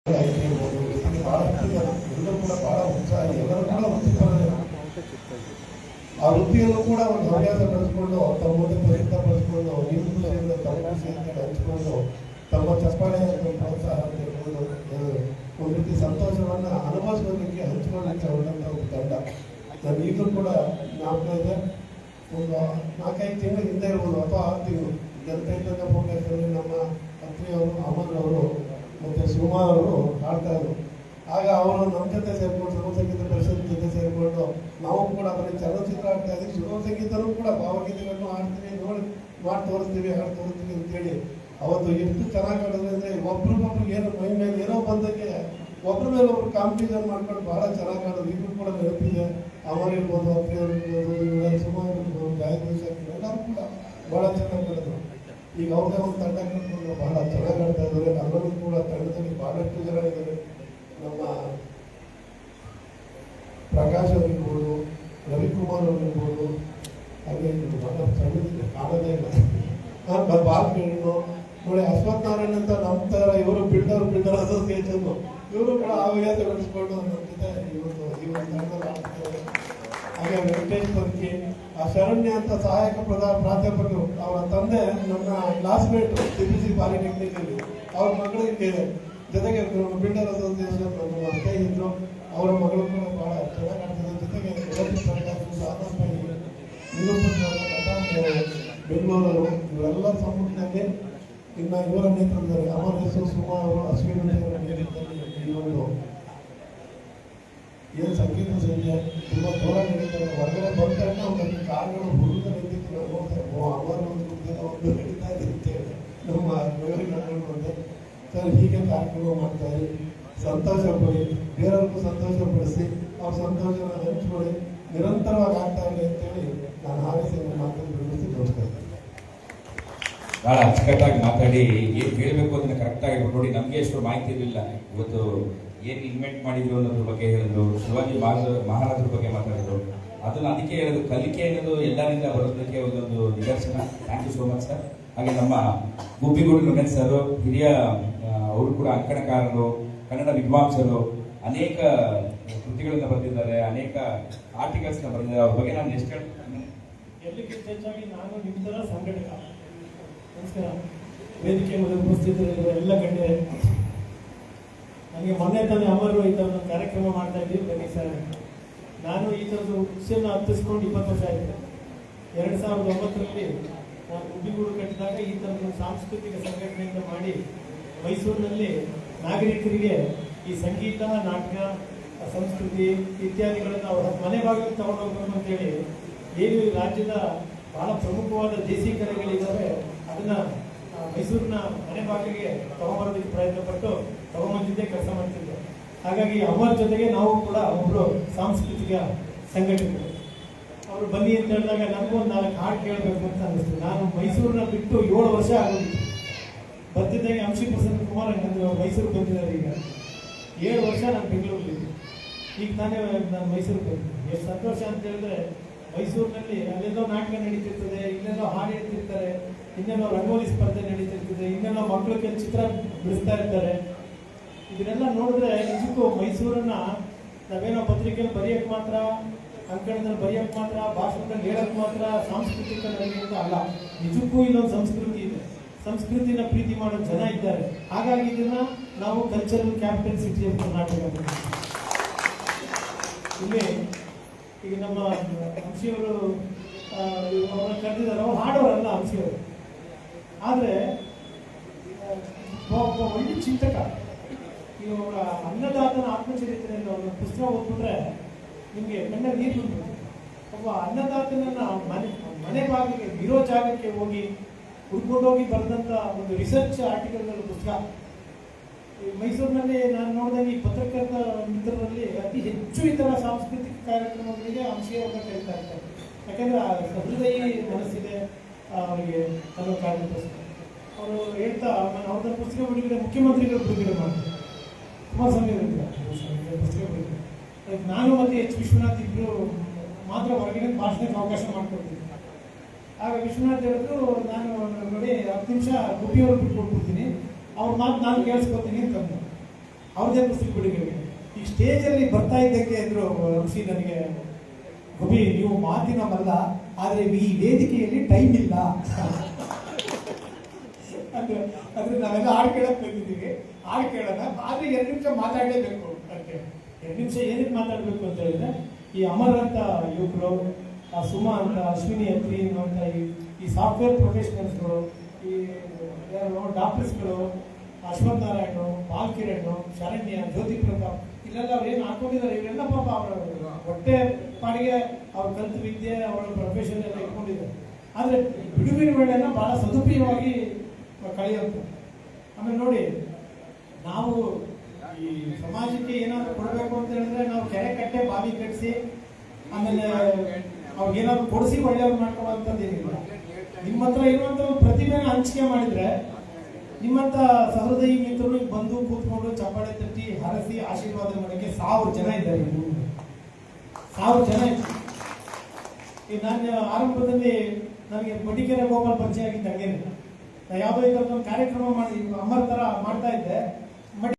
ಎಲ್ಲರೂ ಕೂಡ ಬಹಳ ಉತ್ಸಾಹ, ಎಲ್ಲರೂ ಕೂಡ ವೃತ್ತಿಪರರೇ. ಆ ವೃತ್ತಿಯನ್ನು ಕೂಡ ಒಂದು ಹವ್ಯಾಸ ಬೆಳೆಸ್ಕೊಂಡು ತಮ್ಮ ಮುಂದೆ ಪರಿಣಿತ ಪಡಿಸ್ಕೊಂಡು ನೀವು ಖುಷಿಯಿಂದ ತಮ್ಮ ಖುಷಿಯಿಂದ ಹಂಚಿಕೊಂಡು ತಮ್ಮ ಚಪ್ಪಾಳೆ ಪ್ರೋತ್ಸಾಹ ಅಂತ ಹೇಳ್ಬೋದು, ಒಂದು ರೀತಿ ಸಂತೋಷವನ್ನು ಅನುಭವಿಸೋದಕ್ಕೆ ಹಂಚಿಕೊಳ್ಳಲಿಕ್ಕೆ ಹೊರಟಂಥ ಒಂದು ತಂಡ. ನಾನು ಈಗಲೂ ಕೂಡ ಜ್ಞಾಪಕ ಇದೆ, ಒಂದು 4-5 ತಿಂಗಳ ಹಿಂದೆ ಇರ್ಬೋದು ಅಥವಾ 6 ತಿಂಗಳು ಜನಚೈತನ್ಯ ಫೌಂಡೇಶನ್ ನಮ್ಮ ಅತ್ರಿಯವರು, ಅಮರ್ ಅವರು ಮತ್ತು ಸುಮಾ ಅವರು ಆಡ್ತಾ ಇದ್ರು. ಆಗ ಅವರು ನಮ್ಮ ಜೊತೆ ಸೇರಿಕೊಂಡು ಸುಗಮ ಸಂಗೀತ ಪರಿಷತ್ ಜೊತೆ ಸೇರಿಕೊಂಡು ನಾವು ಕೂಡ ಬರೀ ಚಲನಚಿತ್ರ ಆಡ್ತಾ ಇದ್ದೀವಿ, ಸುಗಮ ಸಂಗೀತನೂ ಕೂಡ ಭಾವಗೀತೆಗಳನ್ನು ಆಡ್ತೀವಿ, ಮಾಡಿ ತೋರಿಸ್ತೀವಿ, ಹಾಡು ತೋರಿಸ್ತೀವಿ ಅಂತೇಳಿ ಅವತ್ತು ಎಷ್ಟು ಚೆನ್ನಾಗಿ ಆಡಿದ್ರೆ ಅಂದರೆ ಒಬ್ರಿಗೊಬ್ರು ಏನು ಮೈ ಮೇಲೆ ಏನೋ ಬಂದಕ್ಕೆ ಒಬ್ಬರ ಮೇಲೆ ಒಬ್ರು ಕಾಂಪಿಟೇಷನ್ ಮಾಡ್ಕೊಂಡು ಭಾಳ ಚೆನ್ನಾಗಿ ಆಡೋದು ಈಗಲೂ ಕೂಡ ನೆನಪಿದೆ. ಅಮರ್ ಇರ್ಬೋದು, ಅಪ್ರಿಯವ್ರು ಇರ್ಬೋದು, ಸುಮಾರು ಇರ್ಬೋದು, ಗಾಯತ್ರಿ ಶಕ್ತಿ ಎಲ್ಲರೂ ಕೂಡ ಭಾಳ ಚೆನ್ನಾಗಿ ಆಡಿದ್ರು. ಈಗ ಅವ್ರದೇ ಒಂದು ತಂಡ ಕಟ್ಕೊಂಡು ಬಹಳ ಚೆನ್ನಾಗಿ ಆಡ್ತಾ ಇದ್ದಾರೆ. ನಮ್ಮಲ್ಲೂ ಕೂಡ ತಂಡದಲ್ಲಿ ಭಾಳಷ್ಟು ಜನ ಇದ್ದಾರೆ. ನಮ್ಮ ಪ್ರಕಾಶ್ ಅವರಿರ್ಬೋದು, ರವಿಕುಮಾರ್ ಅವರಿರ್ಬೋದು, ಹಾಗೆ ಬಹಳ ಸಣ್ಣ ಕಾಣದೇ ಇಲ್ಲ ಬಾಲ್ಕಣ್ಣು ನೋಡಿ, ಅಶ್ವಥ್ ನಾರಾಯಣ್ ಅಂತ ನಮ್ಮ ಥರ ಇವರು ಬಿಲ್ಡರ್ ಅಸೋಸಿಯೇಷನ್ ಇವರು ಕೂಡ ಹವ್ಯಾಸ ಬೆಳೆಸ್ಕೊಂಡು ನಮ್ಮ ಜೊತೆ ಇವತ್ತು ಈ ಒಂದು ತಂಡದಲ್ಲಿ ಆಡ್ತಾರೆ. ಹಾಗೆ ವೆಂಕಟೇಶ್ ಪಂಕಿ, ಆ ಶರಣ್ಯ ಅಂತ ಸಹಾಯಕ ಪ್ರಾಧ್ಯಾಪಕರು, ಅವರ ತಂದೆ ನನ್ನ ಕ್ಲಾಸ್ಮೇಟ್ CBC ಪಾಲಿಟೆಕ್ನಿಕಲ್ಲಿ, ಅವ್ರ ಮಗಳಿಗೆ ಜೊತೆಗೆ ಬಿಲ್ಡರ್ ಅಸೋಸಿಯೇಷನ್ ನಮ್ಮ ಸ್ನೇಹಿತರು, ಅವರ ಮಗಳು ಕೂಡ ಬಹಳ ಚೆನ್ನಾಗಿ ಆಡ್ತಾರೆ. ಜೊತೆಗೆ ಬೆಂಗಳೂರವರು ಇವರೆಲ್ಲರ ಸಮ್ಮುಖದಲ್ಲಿ ಇನ್ನು ಇವರ ನೇತೃತ್ವದಲ್ಲಿ ಅಮರ್ ಹೆಸರು ಸುಮಾ ಅವರು, ಅಶ್ವಿನ್ ಅವರ ನೇತೃತ್ವದಲ್ಲಿ ಈ ಒಂದು ಏನು ಸಂಗೀತ ಸಂಜೆ ತುಂಬ ಜೋರಾಗಿ ನಡೀತಾರೆ. ಹೊರಗಡೆ ಬರ್ತಾರೆ, ಒಂದಷ್ಟು ಕಾರ್ಗಳು ಹುಡುಗ ನಿಂತಿತ್ತು, ನಾವು ನೋಡ್ತಾರೆ ಅಮರ್ ಒಂದು ನಡೀತಾ ಇದೆ ಅಂತೇಳಿ ನಮ್ಮ ಬೆಳವಣಿಗೆ ನಡ್ಕೊಂಡು ಬಂದೆ. ಸರ್, ಹೀಗೆ ಕಾರ್ಯಕ್ರಮ ಮಾಡ್ತಾರೆ, ಸಂತೋಷ ಪಡಿ, ಬೇರೆಯವ್ರಿಗೂ ಸಂತೋಷ ಪಡಿಸಿ, ಅವ್ರ ಸಂತೋಷನ ಹಂಚ್ಕೊಳ್ಳಿ, ನಿರಂತರವಾಗಿ ಆಗ್ತಾ ಇದೆ ಅಂತೇಳಿ ನಾನು ಹಾರೈಸಿ ಮಾತನ್ನು ಬಿಡಿಸಿ ತೋರಿಸ್ತಾ ಇದ್ದೀನಿ. ಭಾಳ ಅಚ್ಚುಕಟ್ಟಾಗಿ ಮಾತಾಡಿ ಏನು ಹೇಳಬೇಕು ಅದನ್ನು ಕರೆಕ್ಟಾಗಿ ನೋಡಿ. ನಮಗೆ ಎಷ್ಟು ಮಾಹಿತಿ ಇರಲಿಲ್ಲ. ಇವತ್ತು ಏನು ಇನ್ವೆಂಟ್ ಮಾಡಿದ್ರು ಅನ್ನೋದ್ರ ಬಗ್ಗೆ ಹೇಳಿದ್ರು, ಶಿವಾಜಿ ಮಹಾರಾಜರ ಬಗ್ಗೆ ಮಾತಾಡಿದ್ರು. ಅದನ್ನು ಅದಕ್ಕೆ ಹೇಳೋದು, ಕಲಿಕೆ ಅನ್ನೋದು ಎಲ್ಲರಿಂದ ಬರೋದಕ್ಕೆ ಒಂದೊಂದು ನಿದರ್ಶನ. Thank you so much sir. ಹಾಗೆ ನಮ್ಮ ಗುಬ್ಬಿಗೂಡು ರಮೇಶ್ ಸರ್, ಹಿರಿಯ ಅವರು ಕೂಡ ಅಂಕಣಕಾರರು, ಕನ್ನಡ ವಿದ್ವಾಂಸರು, ಅನೇಕ ಕೃತಿಗಳನ್ನು ಬರೆದಿದ್ದಾರೆ, ಅನೇಕ ಆರ್ಟಿಕಲ್ಸ್ನ ಬರೆದಿದ್ದಾರೆ. ಅವ್ರ ಬಗ್ಗೆ ನಾನು ಎಷ್ಟು ಎಲ್ಲಕ್ಕಿಂತ ಹೆಚ್ಚಾಗಿ ನಾನು ನಿಮ್ಮ ಥರ ಸಂಘಟಕ. ನಮಸ್ಕಾರ. ವೇದಿಕೆ ಮೇಲೆ ಉಪಸ್ಥಿತರಿರುವ ಎಲ್ಲ ಗಣ್ಯರೇ, ನನಗೆ ಮೊನ್ನೆ ತಾನೇ ಅಮರು ಈ ಥರ ಕಾರ್ಯಕ್ರಮ ಮಾಡ್ತಾ ಇದ್ದೀವಿ, ಬನ್ನಿ ಸರ್. ನಾನು ಈ ಥರದ್ದು ವಿಷಯನ ಹತ್ತಿಸ್ಕೊಂಡು 20 ವರ್ಷ ಆಯಿತು. 2009ರಲ್ಲಿ ನಾನು ಗುಬ್ಬಿಗೂಡು ಕಟ್ಟಿದಾಗ ಈ ಥರದ ಸಾಂಸ್ಕೃತಿಕ ಸಂಘಟನೆಯಿಂದ ಮಾಡಿ ಮೈಸೂರಿನಲ್ಲಿ ನಾಗರಿಕರಿಗೆ ಈ ಸಂಗೀತ, ನಾಟಕ, ಸಂಸ್ಕೃತಿ ಇತ್ಯಾದಿಗಳನ್ನು ಅವರ ಮನೆ ಭಾಗಕ್ಕೆ ತಗೊಂಡೋಗ್ಬೇಕು ಅಂತೇಳಿ ಏನು ರಾಜ್ಯದ ಬಹಳ ಪ್ರಮುಖವಾದ ದೇಸಿ ಕಲೆಗಳಿದ್ದಾವೆ ಅದನ್ನು ಮೈಸೂರಿನ ಮನೆ ಬಾಗಿಲಿಗೆ ತಗೊಂಬರೋದಕ್ಕೆ ಪ್ರಯತ್ನ ಪಟ್ಟು ತಗೊಂಬಂದಿದ್ದೆ, ಕೆಲಸ ಮಾಡ್ತಿದ್ದೆ. ಹಾಗಾಗಿ ಅವರ ಜೊತೆಗೆ ನಾವು ಕೂಡ ಒಬ್ಬರು ಸಾಂಸ್ಕೃತಿಕ ಸಂಘಟಕರು. ಅವರು ಬನ್ನಿ ಅಂತ ಹೇಳಿದಾಗ ನನಗೂ ಒಂದು 4 ಹಾಡು ಕೇಳಬೇಕು ಅಂತ ಅನ್ನಿಸ್ತು. ನಾನು ಮೈಸೂರನ್ನ ಬಿಟ್ಟು 7 ವರ್ಷ ಆಗೋಗಿತ್ತು. ಬರ್ತಿದ್ದಂಗೆ ಅಂಶಿ ಪ್ರಸನ್ನ ಕುಮಾರ್ ಹಂಗಂದ್ರೆ ಮೈಸೂರಿಗೆ ಬಂದಿದ್ದಾರೆ. ಈಗ 7 ವರ್ಷ ನಾನು ಬೆಂಗಳೂರಲ್ಲಿ, ಈಗ ತಾನೇ ನಾನು ಮೈಸೂರಿಗೆ ಬಂದಿದ್ದೆ. ಎಷ್ಟು ಸಂತೋಷ ಅಂತ ಹೇಳಿದ್ರೆ, ಮೈಸೂರಿನಲ್ಲಿ ಅಲ್ಲೆಲ್ಲೋ ನಾಟಕ ನಡೀತಿರ್ತದೆ, ಇಲ್ಲೆಲ್ಲೋ ಹಾಡು ಹೇಳ್ತಿರ್ತಾರೆ, ಇನ್ನೇನೋ ರಂಗೋಲಿ ಸ್ಪರ್ಧೆ ನಡೀತಿರ್ತದೆ, ಇನ್ನೇನೋ ಮಕ್ಕಳು ಕೆಲವು ಚಿತ್ರ ಬಿಡಿಸ್ತಾ ಇರ್ತಾರೆ. ಇದನ್ನೆಲ್ಲ ನೋಡಿದ್ರೆ ನಿಜಕ್ಕೂ ಮೈಸೂರನ್ನ ನಾವೇನೋ ಪತ್ರಿಕೆಯಲ್ಲಿ ಬರೆಯೋಕ್ಕೆ ಮಾತ್ರ, ಅಂಕಣದಲ್ಲಿ ಬರೆಯೋಕ್ಕೆ ಮಾತ್ರ, ಭಾಷಣದಲ್ಲಿ ಹೇಳೋಕ್ಕೆ ಮಾತ್ರ ಸಾಂಸ್ಕೃತಿಕ ನಡಿಗೆ ಅಂತ ಅಲ್ಲ. ನಿಜಕ್ಕೂ ಇಲ್ಲೊಂದು ಸಂಸ್ಕೃತಿ ಇದೆ, ಸಂಸ್ಕೃತಿನ ಪ್ರೀತಿ ಮಾಡೋ ಜನ ಇದ್ದಾರೆ. ಹಾಗಾಗಿ ಇದನ್ನ ನಾವು cultural capital city of Karnataka. ಇಲ್ಲಿ ಈಗ ನಮ್ಮ ಅಂಶಿಯವರು ಅವ್ರನ್ನ ಕರೆದಿದ್ದಾರೆ, ಅವ್ರು ಹಾಡೋರಲ್ಲ ಅಂಶಿಯವರು, ಆದರೆ ಒಬ್ಬ ಒಳ್ಳೆ ಚಿಂತಕ. ಇವಾಗ ಅನ್ನದಾತನ ಆತ್ಮಚರಿತ್ರೆ ಅನ್ನೋ ಒಂದು ಪುಸ್ತಕ ಓದ್ಬಿಟ್ರೆ ನಿಮಗೆ ಕಣ್ಣ ನೀರು ಬಂದ್ಬಿಡುತ್ತೆ. ಒಬ್ಬ ಅನ್ನದಾತನನ್ನ ಮನೆ ಭಾಗಕ್ಕೆ ಇರೋ ಜಾಗಕ್ಕೆ ಹೋಗಿ ಹುಡ್ಕೊಂಡೋಗಿ ಬರೆದಂಥ ಒಂದು ರಿಸರ್ಚ್ ಆರ್ಟಿಕಲ್ಗಳ ಪುಸ್ತಕ. ಮೈಸೂರಿನಲ್ಲಿ ನಾನು ನೋಡಿದಾಗ ಈ ಪತ್ರಕರ್ತ ಮಿತ್ರರಲ್ಲಿ ಅತಿ ಹೆಚ್ಚು ಈ ಥರ ಸಾಂಸ್ಕೃತಿಕ ಕಾರ್ಯಕ್ರಮಗಳಿಗೆ ಅಂಶವನ್ನು ಕರೀತಾ ಇರ್ತಾರೆ. ಯಾಕಂದರೆ ಹೃದಯ ಮನಸ್ಸಿದೆ ಅವರಿಗೆ ಅನ್ನೋ ಕಾರಣಕ್ಕೋಸ್ಕರ ಅವರು ಹೇಳ್ತಾ, ನಾನು ಅವ್ರನ್ನ ಪುಸ್ತಕ ಬಿಡುಗಡೆ ಮುಖ್ಯಮಂತ್ರಿಗಳು ಬಿಡುಗಡೆ ಮಾಡ್ತಾರೆ, ಕುಮಾರಸ್ವಾಮಿ ಪುಸ್ತಕ ಬಿಡುಗಡೆ. ಅದಕ್ಕೆ ನಾನು ಮತ್ತು H. ವಿಶ್ವನಾಥ್ ಇಬ್ಬರು ಮಾತ್ರ ಹೊರಗಡೆ ಭಾಷಣಕ್ಕೆ ಅವಕಾಶ ಮಾಡಿಕೊಡ್ತೀನಿ. ಆಗ ವಿಶ್ವನಾಥ್ ಹೇಳಿದ್ರು, ನಾನು ನೋಡಿ 10 ನಿಮಿಷ ಗುಬ್ಬಿಯವರು ಬಿಟ್ಕೊಟ್ಬಿಡ್ತೀನಿ, ಅವ್ರ ಮಾತು ನಾನು ಕೇಳಿಸ್ಕೊತೀನಿ ಅಂತಂದು. ಅವ್ರದ್ದೇ ಪುಸ್ತಕ ಬಿಡುಗಡೆ. ಈ ಸ್ಟೇಜಲ್ಲಿ ಬರ್ತಾ ಇದ್ದಕ್ಕೆ ಅಂದ್ರು ಋಷಿ ನನಗೆ, ಗುಬಿ ನೀವು ಮಾತಿನ ಮಲ್ಲ, ಆದರೆ ಈ ವೇದಿಕೆಯಲ್ಲಿ ಟೈಮ್ ಇಲ್ಲ ಅಂದ್ರೆ ನಾವೆಲ್ಲ ಹಾಡು ಕೇಳಕ್ ಬಂದಿದ್ದೀವಿ, ಹಾಡು ಕೇಳೋಣ, ಆದ್ರೆ 2 ನಿಮಿಷ ಮಾತಾಡಲೇಬೇಕು ಅಂತ. 2 ನಿಮಿಷ ಏನಕ್ಕೆ ಮಾತಾಡಬೇಕು ಅಂತ ಹೇಳಿದ್ರೆ, ಈ ಅಮರ್ ಅಂತ ಯುವಕರು, ಆ ಸುಮಾ ಅಂತ, ಅಶ್ವಿನಿ ಅತ್ರಿ ಅಂತ ಈ ಸಾಫ್ಟ್ವೇರ್ ಪ್ರೊಫೆಷನಲ್ಸ್ಗಳು, ಈ ಡಾಕ್ಟರ್ಸ್ಗಳು, ಅಶ್ವಥ್ ನಾರಾಯಣ, ಬಾಲ್ ಕಿರಣ್, ಶರಣ್ಯ, ಜ್ಯೋತಿ ಪ್ರತಾಪ್, ಇಲ್ಲೆಲ್ಲ ಅವ್ರು ಏನು ಹಾಕೊಂಡಿದ್ದಾರೆ, ಇವರೆಲ್ಲ ಪಾಪ ಅವರ ಹೊಟ್ಟೆ ಪಾಡಿಗೆ ಅವ್ರ ಕಲ್ತು ವಿದ್ಯೆ, ಅವರ ಪ್ರೊಫೆಷನ್ ಎಲ್ಲ ಇಟ್ಕೊಂಡಿದ್ದಾರೆ. ಆದರೆ ಬಿಡುವಿನ ವೇಳೆನ ಬಹಳ ಸದುಪಯೋಗವಾಗಿ ಕಳೆಯುತ್ತೆ. ಆಮೇಲೆ ನೋಡಿ, ನಾವು ಈ ಸಮಾಜಕ್ಕೆ ಏನಾದ್ರು ಕೊಡಬೇಕು ಅಂತ ಹೇಳಿದ್ರೆ ನಾವು ಕೆರೆ ಕಟ್ಟೆ ಬಾವಿ ಕಟ್ಟಿಸಿ ಆಮೇಲೆ ಅವ್ರಿಗೆ ಏನಾದ್ರು ಕೊಡಿಸಿ ಒಳ್ಳೆಯವ್ರು ಮಾಡ್ಕೊಳ್ಳೋಂಥದ್ದು ಏನಿಲ್ಲ. ನಿಮ್ಮ ಹತ್ರ ಇರುವಂಥ ಪ್ರತಿಭೆನ ಹಂಚಿಕೆ ಮಾಡಿದ್ರೆ ನಿಮ್ಮಂತ ಸಹೃದಯಿ ಮಿತ್ರರು ಬಂದು ಕೂತ್ಕೊಂಡು ಚಪ್ಪಾಳೆ ತಟ್ಟಿ ಹರಸಿ ಆಶೀರ್ವಾದ ಮಾಡೋಕ್ಕೆ 1000 ಜನ ಇದ್ದಾರೆ. 1000 ಜನ ಇದ್ದಾರೆ. ಈಗ ನಾನು ಆರಂಭದಲ್ಲಿ ನನಗೆ ಮಡಿಕೆರೆ ಗೋಪಾಲ್ ಪರಿಚಯ ಆಗಿದ್ದ ಹಂಗೇನೆ. ನಾ ಯಾವುದೋ ಇದೊಂದು ಕಾರ್ಯಕ್ರಮ ಮಾಡಿ ಅಮರ್ ತರ ಮಾಡ್ತಾ ಇದ್ದೆ.